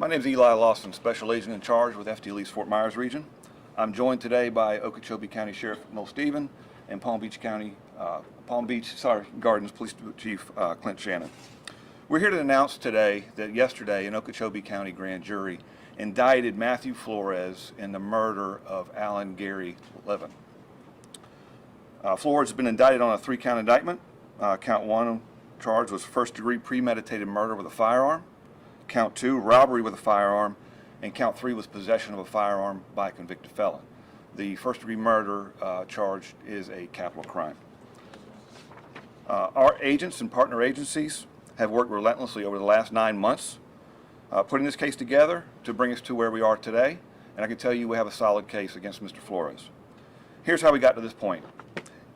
My name is Eli Lawson, Special Agent in Charge with FDLE's Fort Myers region. I'm joined today by Okeechobee County Sheriff Noel Stephen and Palm Beach Gardens Police Chief Clint Shannon. We're here to announce today that yesterday an Okeechobee County grand jury indicted Matthew Flores in the murder of Alan Gary Levin. Flores has been indicted on a 3-count indictment. Count 1 charge was first-degree premeditated murder with a firearm. Count 2, robbery with a firearm, and count 3 was possession of a firearm by a convicted felon. The first-degree murder charge is a capital crime. Our agents and partner agencies have worked relentlessly over the last 9 months putting this case together to bring us to where we are today, and I can tell you we have a solid case against Mr. Flores. Here's how we got to this point.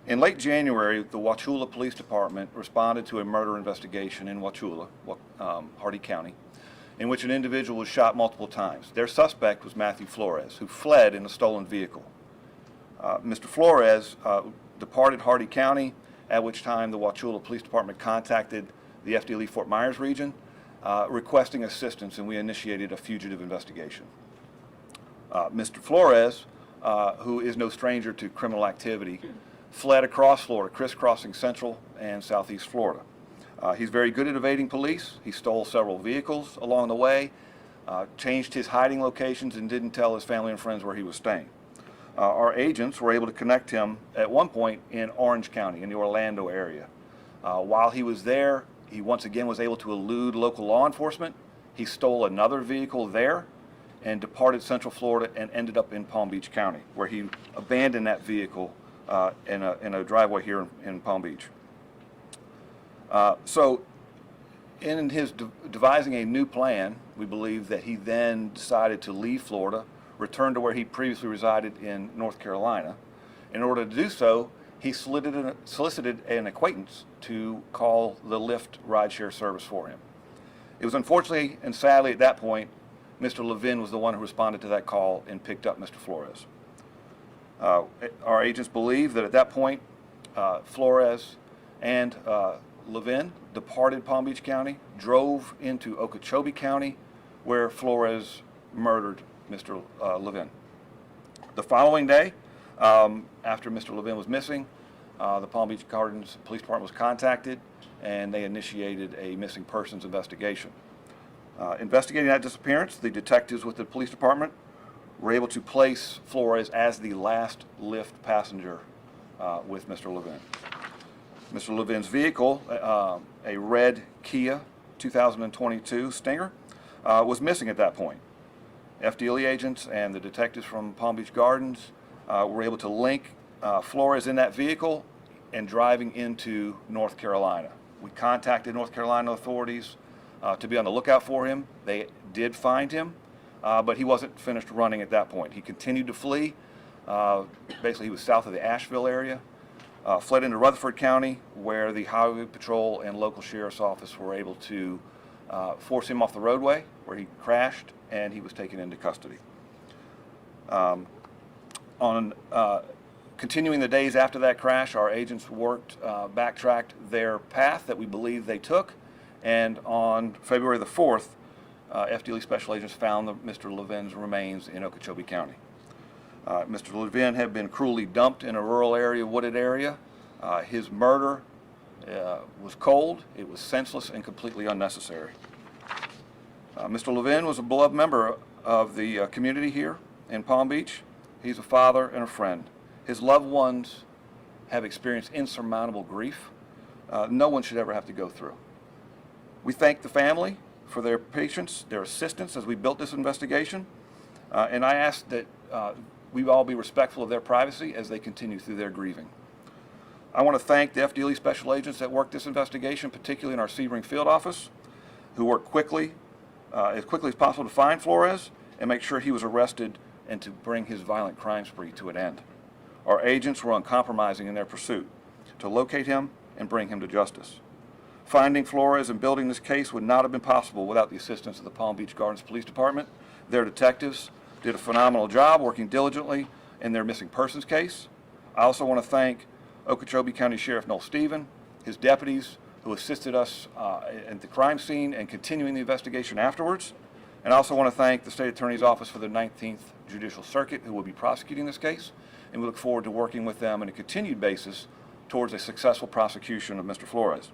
In late January, the Wauchula Police Department responded to a murder investigation in Wauchula, Hardy County, in which an individual was shot multiple times. Their suspect was Matthew Flores, who fled in a stolen vehicle. Mr. Flores departed Hardy County, at which time the Wauchula Police Department contacted the FDLE Fort Myers region, requesting assistance, and we initiated a fugitive investigation. Mr. Flores, who is no stranger to criminal activity, fled across Florida, crisscrossing Central and Southeast Florida. He's very good at evading police. He stole several vehicles along the way, changed his hiding locations, and didn't tell his family and friends where he was staying. Our agents were able to connect him at one point in Orange County, in the Orlando area. While he was there, he once again was able to elude local law enforcement. He stole another vehicle there and departed Central Florida and ended up in Palm Beach County, where he abandoned that vehicle in a driveway here in Palm Beach. So in his devising a new plan, we believe that he then decided to leave Florida, return to where he previously resided in North Carolina. In order to do so, he solicited an acquaintance to call the Lyft rideshare service for him. It was unfortunately and sadly at that point, Mr. Levin was the one who responded to that call and picked up Mr. Flores. Our agents believe that at that point, Flores and Levin departed Palm Beach County, drove into Okeechobee County, where Flores murdered Mr. Levin. The following day, after Mr. Levin was missing, the Palm Beach Gardens Police Department was contacted, and they initiated a missing persons investigation. Investigating that disappearance, the detectives with the police department were able to place Flores as the last Lyft passenger with Mr. Levin. Mr. Levin's vehicle, a red Kia 2022 Stinger, was missing at that point. FDLE agents and the detectives from Palm Beach Gardens were able to link Flores in that vehicle and driving into North Carolina. We contacted North Carolina authorities to be on the lookout for him. They did find him, but he wasn't finished running at that point. He continued to flee. Basically, he was south of the Asheville area. Fled into Rutherford County, where the Highway Patrol and local sheriff's office were able to force him off the roadway, where he crashed, and he was taken into custody. Continuing the days after that crash, our agents backtracked their path that we believe they took, and on February the 4th, FDLE special agents found Mr. Levin's remains in Okeechobee County. Mr. Levin had been cruelly dumped in a rural area, wooded area. His murder was cold, it was senseless, and completely unnecessary. Mr. Levin was a beloved member of the community here in Palm Beach. He's a father and a friend. His loved ones have experienced insurmountable grief no one should ever have to go through. We thank the family for their patience, their assistance as we built this investigation, and I ask that we all be respectful of their privacy as they continue through their grieving. I want to thank the FDLE special agents that worked this investigation, particularly in our Sebring field office, who worked as quickly as possible to find Flores and make sure he was arrested and to bring his violent crime spree to an end. Our agents were uncompromising in their pursuit to locate him and bring him to justice. Finding Flores and building this case would not have been possible without the assistance of the Palm Beach Gardens Police Department. Their detectives did a phenomenal job working diligently in their missing persons case. I also want to thank Okeechobee County Sheriff Noel Stephen, his deputies who assisted us at the crime scene and continuing the investigation afterwards. And I also want to thank the State Attorney's Office for the 19th Judicial Circuit, who will be prosecuting this case, and we look forward to working with them on a continued basis towards a successful prosecution of Mr. Flores.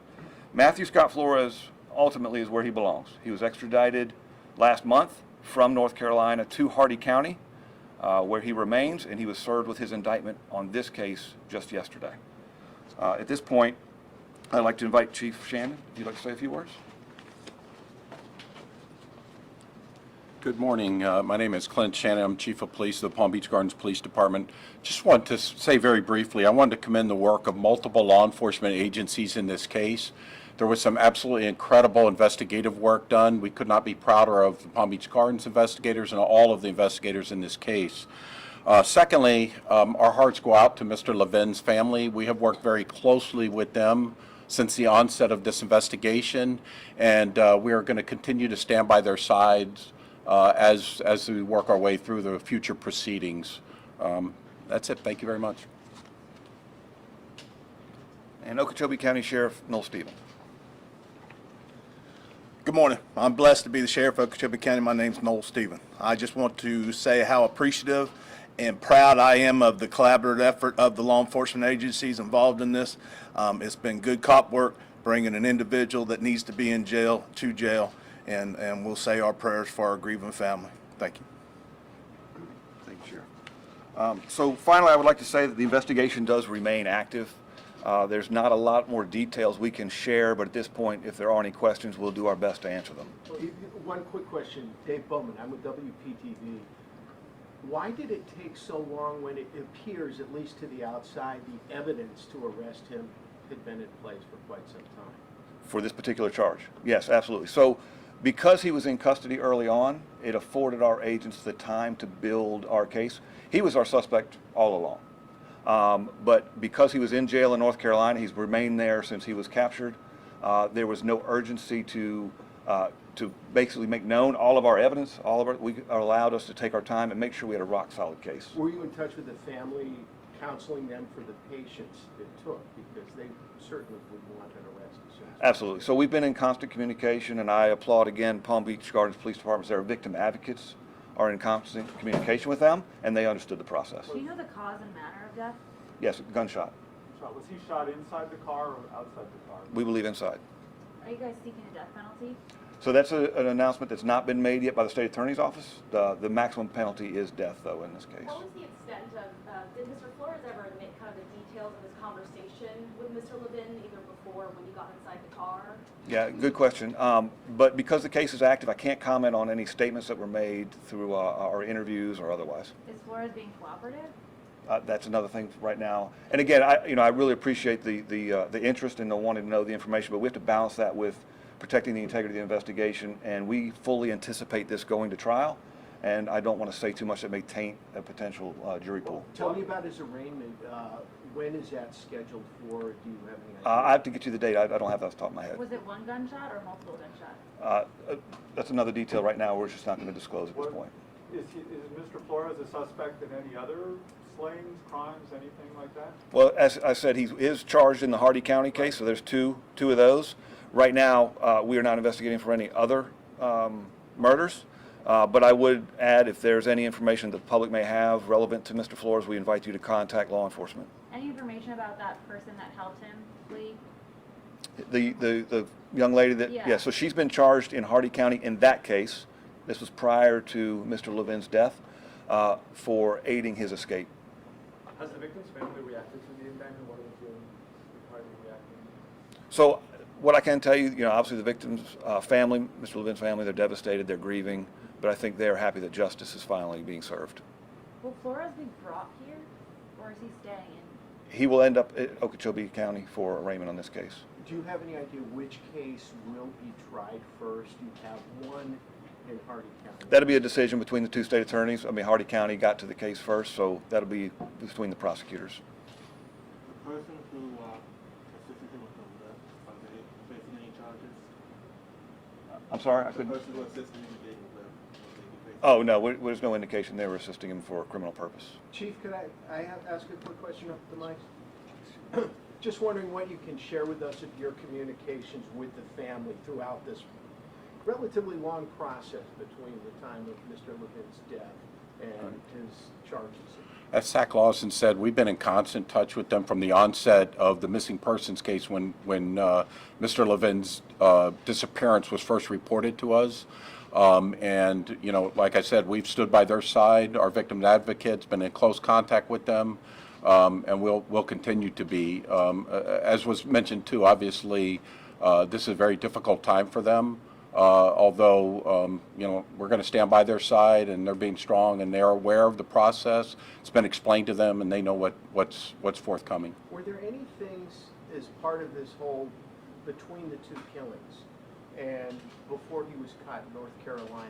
Matthew Scott Flores ultimately is where he belongs. He was extradited last month from North Carolina to Hardee County, where he remains, and he was served with his indictment on this case just yesterday. At this point, I'd like to invite Chief Shannon, if you'd like to say a few words. Good morning. My name is Clint Shannon. I'm Chief of Police of the Palm Beach Gardens Police Department. Just want to say very briefly, I wanted to commend the work of multiple law enforcement agencies in this case. There was some absolutely incredible investigative work done. We could not be prouder of the Palm Beach Gardens investigators and all of the investigators in this case. Secondly, our hearts go out to Mr. Levin's family. We have worked very closely with them since the onset of this investigation, and we are going to continue to stand by their sides as we work our way through the future proceedings. That's it. Thank you very much. And Okeechobee County Sheriff Noel Stevens. Good morning. I'm blessed to be the Sheriff of Okeechobee County. My name's Noel Stevens. I just want to say how appreciative and proud I am of the collaborative effort of the law enforcement agencies involved in this. It's been good cop work, bringing an individual that needs to be in jail to jail, and we'll say our prayers for our grieving family. Thank you. Thank you, Sheriff. So finally, I would like to say that the investigation does remain active. There's not a lot more details we can share, but at this point, if there are any questions, we'll do our best to answer them. One quick question, Dave Bowman, I'm with WPTV. Why did it take so long when it appears, at least to the outside, the evidence to arrest him had been in place for quite some time? For this particular charge? Yes, absolutely. So because he was in custody early on, it afforded our agents the time to build our case. He was our suspect all along. But because he was in jail in North Carolina, he's remained there since he was captured. There was no urgency to basically make known all of our evidence. We allowed us to take our time and make sure we had a rock solid case. Were you in touch with the family, counseling them for the patience it took? Because they certainly would want an arrest as soon as possible. Absolutely. So we've been in constant communication, and I applaud again Palm Beach Gardens Police Department. Their victim advocates are in constant communication with them, and they understood the process. Do you know the cause and manner of death? Yes, gunshot. Was he shot inside the car or outside the car? We believe inside. Are you guys seeking a death penalty? So that's an announcement that's not been made yet by the State Attorney's Office. The maximum penalty is death, though, in this case. What was the extent of, did Mr. Flores ever admit kind of the details of his conversation with Mr. Levin, either before when you got inside the car? Yeah, good question. But because the case is active, I can't comment on any statements that were made through our interviews or otherwise. Is Flores being cooperative? That's another thing right now. And again, I really appreciate the interest in the wanting to know the information, but we have to balance that with protecting the integrity of the investigation, and we fully anticipate this going to trial, and I don't want to say too much that may taint a potential jury pool. Tell me about his arraignment. When is that scheduled for? Do you have any idea? I have to get you the date. I don't have that off the top of my head. Was it one gunshot or multiple gunshots? That's another detail right now we're just not going to disclose at this point. Is Mr. Flores a suspect in any other slayings, crimes, anything like that? Well, as I said, he is charged in the Hardee County case, so there's two of those. Right now, we are not investigating for any other murders, but I would add, if there's any information that the public may have relevant to Mr. Flores, we invite you to contact law enforcement. Any information about that person that helped him flee? The young lady that, yeah, so she's been charged in Hardee County in that case. This was prior to Mr. Levin's death, for aiding his escape. Has the victim's family reacted to the indictment? What are they reacting? So what I can tell you, obviously the victim's family, Mr. Levin's family, they're devastated, they're grieving, but I think they're happy that justice is finally being served. Will Flores be brought here, or is he staying in? He will end up at Okeechobee County for arraignment on this case. Do you have any idea which case will be tried first? You have one in Hardee County. That'll be a decision between the two state attorneys. I mean, Hardee County got to the case first, so that'll be between the prosecutors. The person who assisted him with the death, are they facing any charges? I'm sorry, I The couldn't. person who assisted him with the death, Oh, no, there's no indication they were assisting him for a criminal purpose. Chief, could I ask a quick question up the mic? Just wondering what you can share with us of your communications with the family throughout this relatively long process between the time of Mr. Levin's death and his charges. As Zach Lawson said, we've been in constant touch with them from the onset of the missing persons case when Mr. Levin's disappearance was first reported to us. And, you know, like I said, we've stood by their side. Our victim advocate's been in close contact with them, and we'll continue to be. As was mentioned too, obviously, this is a very difficult time for them. Although, you know, we're going to stand by their side, and they're being strong, and they're aware of the process. It's been explained to them, and they know what's forthcoming. Were there any things as part of this whole, between the two killings and before he was caught in North Carolina,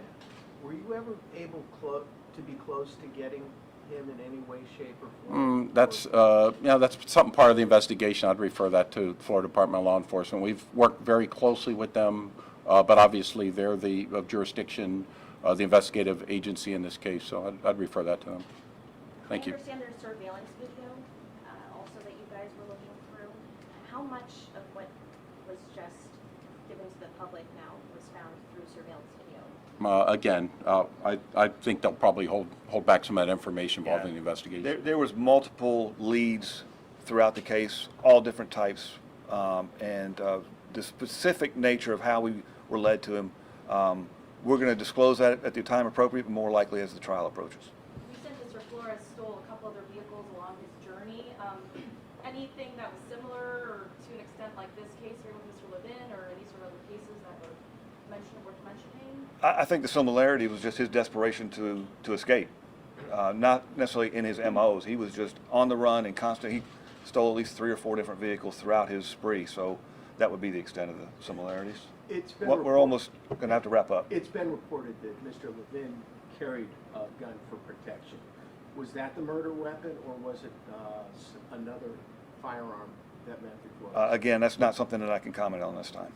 were you ever able to be close to getting him in any way, shape, or form? That's you know, that's something part of the investigation. I'd refer that to Florida Department of Law Enforcement. We've worked very closely with them. But obviously, they're the jurisdiction, the investigative agency in this case, so I'd refer that to them. Thank you. I understand there's surveillance video also that you guys were looking through. How much of what was just given to the public now was found through surveillance video? Again, I think they'll probably hold back some of that information involving the investigation. There was multiple leads throughout the case, all different types, and the specific nature of how we were led to him, we're going to disclose that at the time appropriate, but more likely as the trial approaches. You said Mr. Flores stole a couple other vehicles along his journey. Anything that was similar or to an extent like this case here with Mr. Levin, or any sort of other cases that were worth mentioning? I think the similarity was just his desperation to escape, not necessarily in his MOs. He was just on the run and constant. He stole at least 3 or 4 different vehicles throughout his spree, so that would be the extent of the similarities. We're almost going to have to wrap up. It's been reported that Mr. Levin carried a gun for protection. Was that the murder weapon, or was it another firearm that Matthew Flores? Again, that's not something that I can comment on this time.